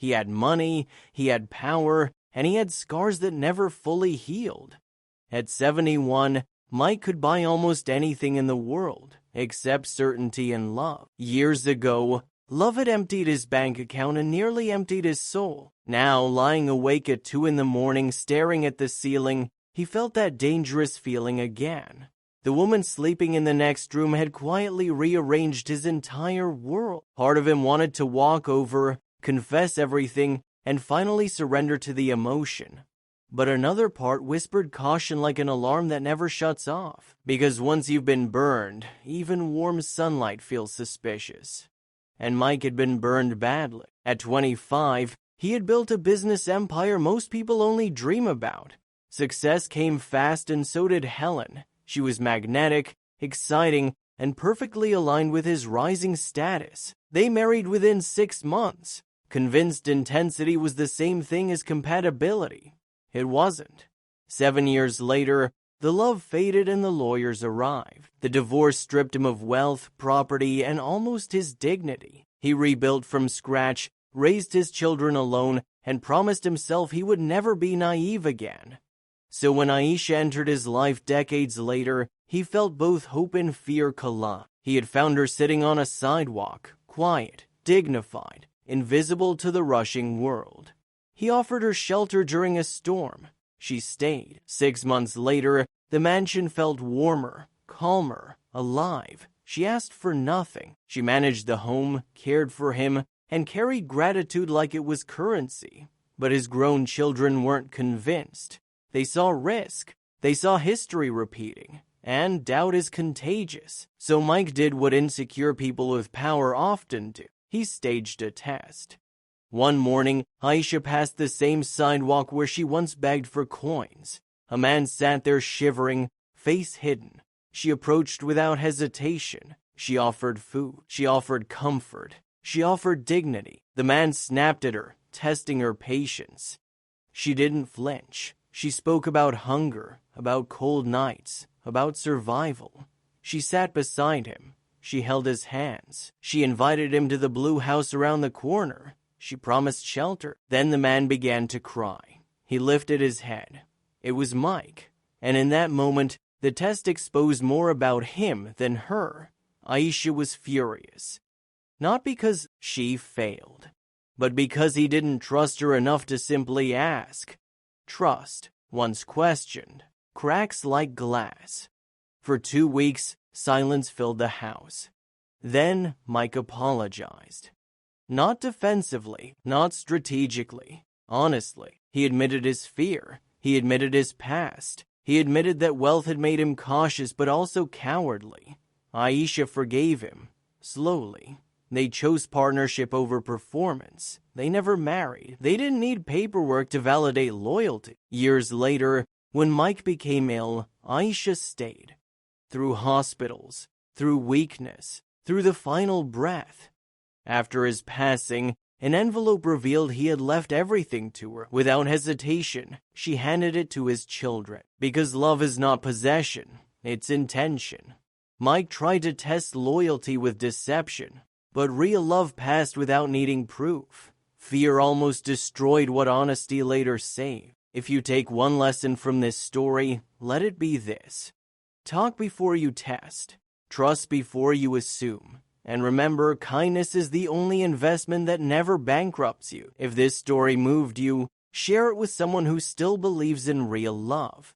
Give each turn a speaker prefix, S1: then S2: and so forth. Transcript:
S1: He had money, he had power, and he had scars that never fully healed. At 71, Mike could buy almost anything in the world, except certainty and love. Years ago, love had emptied his bank account and nearly emptied his soul. Now, lying awake at 2 in the morning, staring at the ceiling, he felt that dangerous feeling again. The woman sleeping in the next room had quietly rearranged his entire world. Part of him wanted to walk over, confess everything, and finally surrender to the emotion. But another part whispered caution like an alarm that never shuts off. Because once you've been burned, even warm sunlight feels suspicious. And Mike had been burned badly. At 25, he had built a business empire most people only dream about. Success came fast, and so did Helen. She was magnetic, exciting, and perfectly aligned with his rising status. They married within 6 months, convinced intensity was the same thing as compatibility. It wasn't. 7 years later, the love faded and the lawyers arrived. The divorce stripped him of wealth, property, and almost his dignity. He rebuilt from scratch, raised his children alone, and promised himself he would never be naive again. So when Aisha entered his life decades later, he felt both hope and fear collide. He had found her sitting on a sidewalk, quiet, dignified, invisible to the rushing world. He offered her shelter during a storm. She stayed. 6 months later, the mansion felt warmer, calmer, alive. She asked for nothing. She managed the home, cared for him, and carried gratitude like it was currency. But his grown children weren't convinced. They saw risk. They saw history repeating. And doubt is contagious. So Mike did what insecure people with power often do. He staged a test. One morning, Aisha passed the same sidewalk where she once begged for coins. A man sat there shivering, face hidden. She approached without hesitation. She offered food. She offered comfort. She offered dignity. The man snapped at her, testing her patience. She didn't flinch. She spoke about hunger, about cold nights, about survival. She sat beside him. She held his hands. She invited him to the blue house around the corner. She promised shelter. Then the man began to cry. He lifted his head. It was Mike. And in that moment, the test exposed more about him than her. Aisha was furious. Not because she failed, but because he didn't trust her enough to simply ask. Trust, once questioned, cracks like glass. For 2 weeks, silence filled the house. Then Mike apologized. Not defensively, not strategically. Honestly, he admitted his fear. He admitted his past. He admitted that wealth had made him cautious but also cowardly. Aisha forgave him, slowly. They chose partnership over performance. They never married. They didn't need paperwork to validate loyalty. Years later, when Mike became ill, Aisha stayed. Through hospitals, through weakness, through the final breath. After his passing, an envelope revealed he had left everything to her. Without hesitation, she handed it to his children. Because love is not possession, it's intention. Mike tried to test loyalty with deception. But real love passed without needing proof. Fear almost destroyed what honesty later saved. If you take one lesson from this story, let it be this. Talk before you test. Trust before you assume. And remember, kindness is the only investment that never bankrupts you. If this story moved you, share it with someone who still believes in real love.